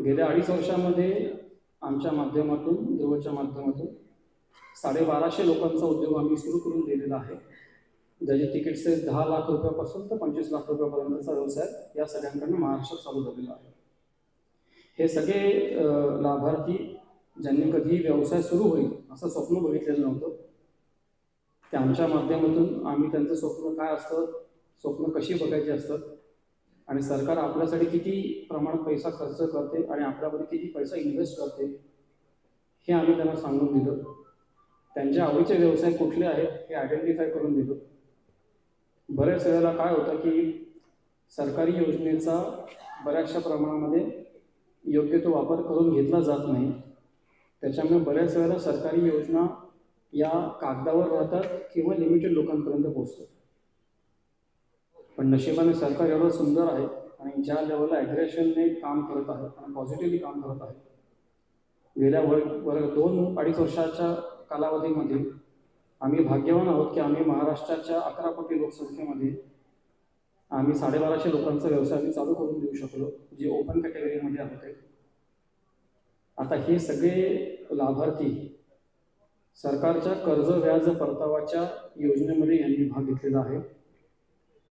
गेल्या 2.5 वर्षामध्ये आमच्या माध्यमातून, ध्रुवच्या माध्यमातून 1250 लोकांचा उद्योग आम्ही सुरू करून दिलेला आहे, ज्याचे तिकीटचे 10 लाख रुपयापासून तर 25 लाख रुपयापर्यंतचा व्यवसाय या सगळ्यांकडून महाराष्ट्रात चालू झालेला आहे. हे सगळे लाभार्थी ज्यांनी कधी व्यवसाय सुरू होईल असं स्वप्न बघितलेलं नव्हतं, ते आमच्या माध्यमातून आम्ही त्यांचं स्वप्न काय असतं, स्वप्न कशी बघायची असतात आणि सरकार आपल्यासाठी किती प्रमाणात पैसा खर्च करते आणि आपल्यामध्ये किती पैसा इन्व्हेस्ट करते हे आम्ही त्यांना सांगून दिलं. त्यांच्या आवडीचे व्यवसाय कुठले आहेत हे आयडेंटिफाय करून दिलं. बऱ्याच वेळेला काय होतं की सरकारी योजनेचा बऱ्याचशा प्रमाणामध्ये योग्य तो वापर करून घेतला जात नाही. त्याच्यामुळे बऱ्याच वेळेला सरकारी योजना या कागदावर राहतात किंवा लिमिटेड लोकांपर्यंत पोहोचतात. पण नशिबाने सरकार एवढं सुंदर आहे आणि ज्या लेवलला ॲग्रेशनने काम करत आहे आणि पॉझिटिव्हली काम करत आहे, गेल्या 2-2.5 वर्षाच्या कालावधीमध्ये आम्ही भाग्यवान आहोत की आम्ही महाराष्ट्राच्या 11 कोटी लोकसंख्येमध्ये आम्ही 1250 लोकांचा व्यवसाय चालू करून देऊ शकलो, जे ओपन कॅटेगरीमध्ये होते. आता हे सगळे लाभार्थी सरकारच्या कर्ज व्याज परतावाच्या योजनेमध्ये यांनी भाग घेतलेला आहे.